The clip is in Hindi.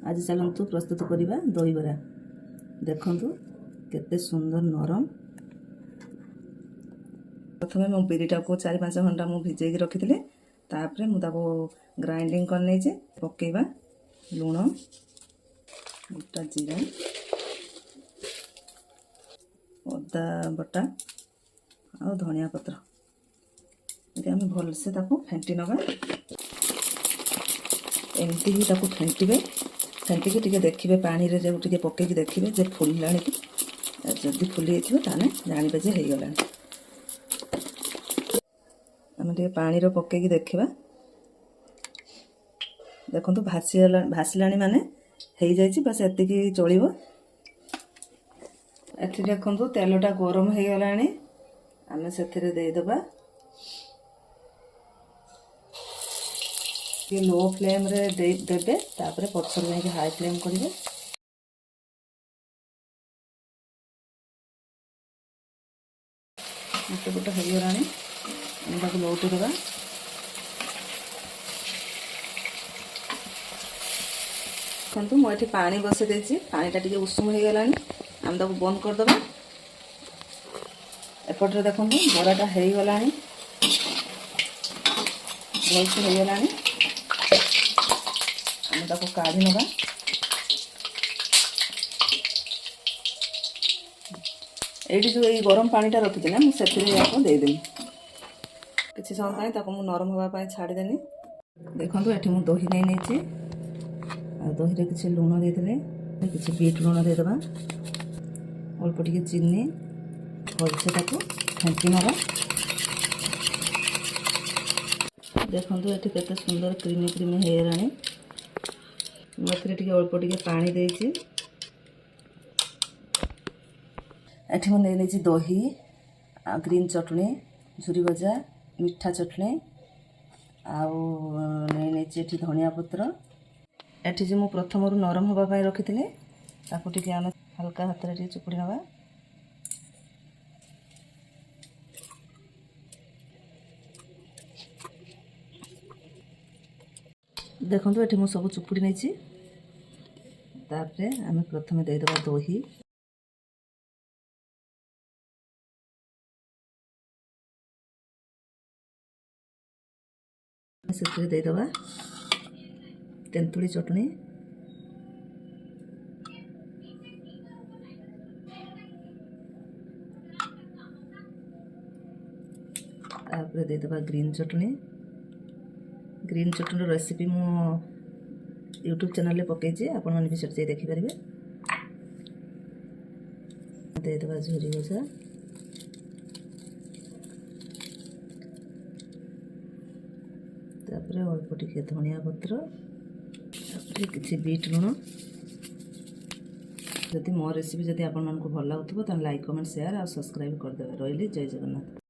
आज चलतु प्रस्तुत करवा दहीबरा। देखु केते सुंदर नरम। प्रथम मो बिरीटा को 4-5 घंटा मु भिजे रखी थी। तापर मुझे ग्राइंडिंग करने पकेवा लुण गोटा जीरा अदा बटा आ धनिया पत्र ये आम भलसे फेंटी नवा। एमती ही फेंटे फेंटिकी टी देखिए पानी रे जो टी पकईकी देखिए जे फुलला कि जदि फुली जाने जानवे जे हो गला। आम टे पानी रो पकईकी देखा देखु भासला माने हो जाए बस एतिकी चलो। एठी देखु तेलटा गरम हो गला आम से देदबा लो फ्लेम रे देबे तापर पछर जाके हाई फ्लेम करेंगे। मत गोटे हो गला लौटी देवा। देखो मुझे पानी बसई देती पानीटा टी उषुम हो गला आम बंद करदे। एपटे देखो बड़ाटा हो गला भलसे हो गला आम काढ़ी नवा। ये जो ये गरम पानीटा रखी ना मुझे देदेवी किसी समय नरम हाँपाई छाड़देनी। देखो ये मुझे दही नहीं दही रे किसी लुण देदेले किसी बीट लुण देदबा अल्प टिके चीनी भलसे फेंटी नवा। देखो ये केते सुंदर क्रीमी क्रीमी हो गलानी। मुझे अल्प टिके पानी देती एठी मैं नहीं दही ग्रीन चटनी झुरी भजा मीठा चटनी आउ नहीं धनिया पत्र। एठी जो प्रथम नरम हाँपाई रखी थी टी आम हल्का हाथ में चुपुड़ी नवा। देखो ये मुझे सब चुपुड़ी नहीं आम प्रथम देदबा दही से देदबा तेंतुली चटनी तापर देदबा ग्रीन चटनी रेसिपी मो यूट्यूब चैनल पकई आपण मैंने भी सेठ देखिपारे। देदबा झुरी भजा तापर अल्प टिके धनिया पत्र किसी बीट लुण। जदि मो रेसिपी जदि आपण मानकु भल लागुथबो त लाइक कमेंट शेयर और सब्सक्राइब करदेवे। रही जय जगन्नाथ।